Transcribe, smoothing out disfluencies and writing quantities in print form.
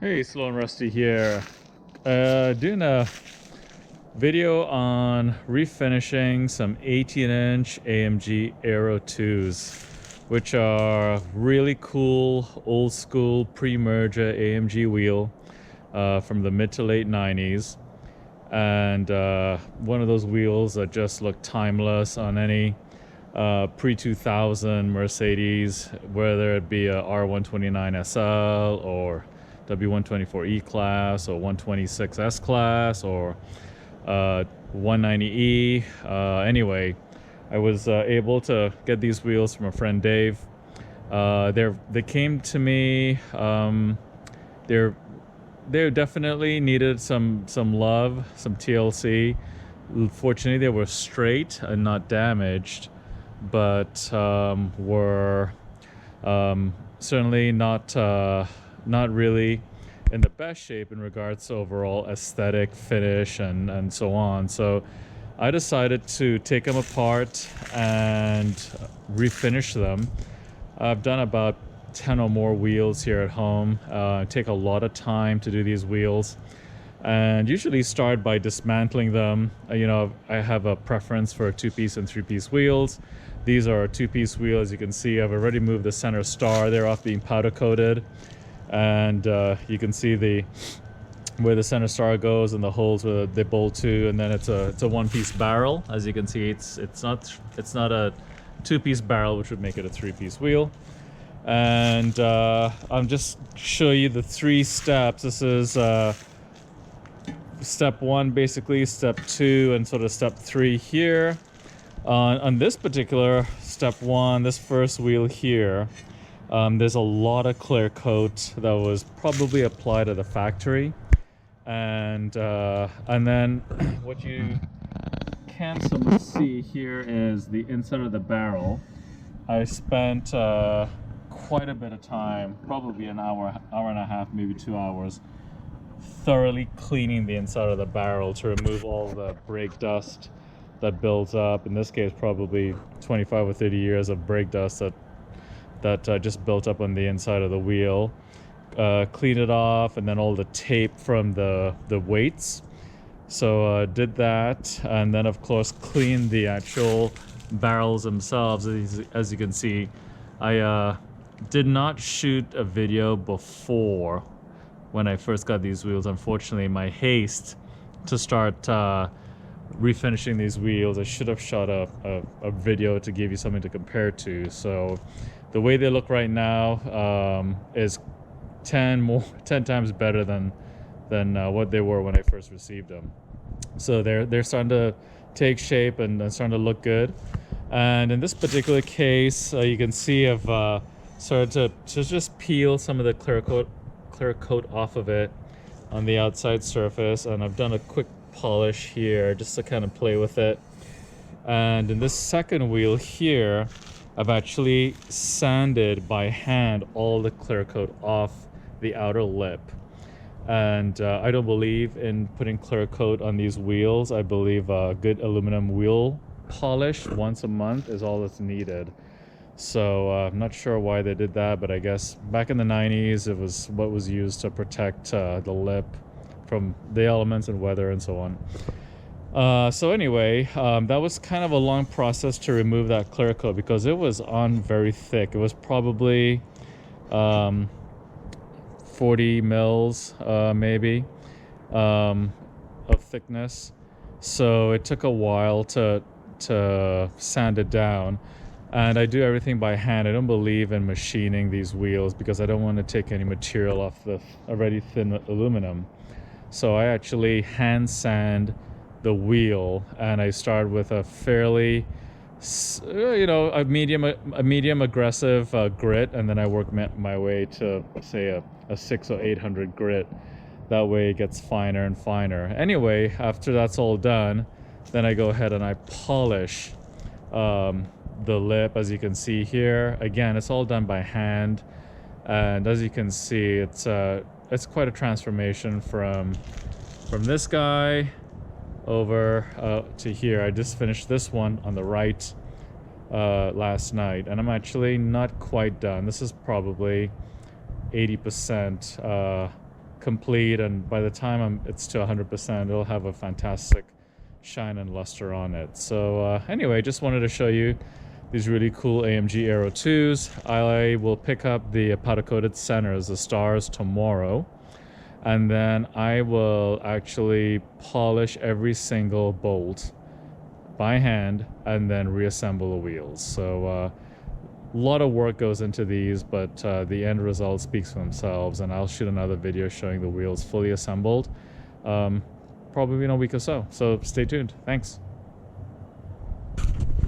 Hey, Slow and Rusty here. Doing a video on refinishing some 18-inch AMG Aero 2s, which are really cool, old school pre-merger AMG wheel from the mid to late 90s. And one of those wheels that just look timeless on any pre-2000 Mercedes, whether it be a R129 SL or W124 E-Class or 126 S-Class or 190E. Anyway, I was able to get these wheels from a friend, Dave. They came to me. They definitely needed some love, some TLC. Fortunately, they were straight and not damaged, but were certainly not really in the best shape in regards to overall aesthetic, finish, and so on. So I decided to take them apart and refinish them. I've done about 10 or more wheels here at home. Take a lot of time to do these wheels, and usually start by dismantling them. I have a preference for 2-piece and 3-piece wheels. These are a 2-piece wheel. As you can see, I've already moved the center star. They're off being powder coated, and you can see where the center star goes and the holes where they bolt to. And then it's a 1-piece barrel. As you can see, it's not a 2-piece barrel, which would make it a 3-piece wheel. And I'm just show you the 3 steps. This is step 1, basically, step 2, and sort of step 3 here. On this particular step 1, this first wheel here, there's a lot of clear coat that was probably applied at the factory, and then what you can somewhat see here is the inside of the barrel. I spent quite a bit of time, probably an hour and a half, maybe 2 hours, thoroughly cleaning the inside of the barrel to remove all the brake dust that builds up. In this case, probably 25 or 30 years of brake dust that just built up on the inside of the wheel. Clean it off, and then all the tape from the weights. So did that, and then of course cleaned the actual barrels themselves. As you can see, I did not shoot a video before when I first got these wheels. Unfortunately, my haste to start refinishing these wheels, I should have shot a video to give you something to compare to. So the way they look right now is 10 times better than what they were when I first received them. So they're starting to take shape and starting to look good. And in this particular case, you can see I've started to just peel some of the clear coat off of it on the outside surface, and I've done a quick polish here just to kind of play with it. And in this second wheel here, I've actually sanded by hand all the clear coat off the outer lip. And I don't believe in putting clear coat on these wheels. I believe a good aluminum wheel polish once a month is all that's needed. So I'm not sure why they did that, but I guess back in the 90s it was what was used to protect the lip from the elements and weather and so on. So anyway, that was kind of a long process to remove that clear coat because it was on very thick. It was probably 40 mils maybe of thickness. So it took a while to sand it down. And I do everything by hand. I don't believe in machining these wheels because I don't want to take any material off the already thin aluminum. So I actually hand sand the wheel, and I start with a fairly, a medium aggressive grit, and then I work my way to say a 600 or 800 grit. That way it gets finer and finer. Anyway, after that's all done, then I go ahead and I polish the lip. As you can see here, again, it's all done by hand, and as you can see, it's quite a transformation from this guy over to here. I just finished this one on the right last night, and I'm actually not quite done. This is probably 80% complete, and by the time it's to 100%, it'll have a fantastic shine and luster on it. So anyway, just wanted to show you these really cool AMG Aero 2s. I will pick up the powder coated centers, the stars, tomorrow, and then I will actually polish every single bolt by hand and then reassemble the wheels. So a lot of work goes into these, but the end result speaks for themselves, and I'll shoot another video showing the wheels fully assembled probably in a week or so. So stay tuned. Thanks.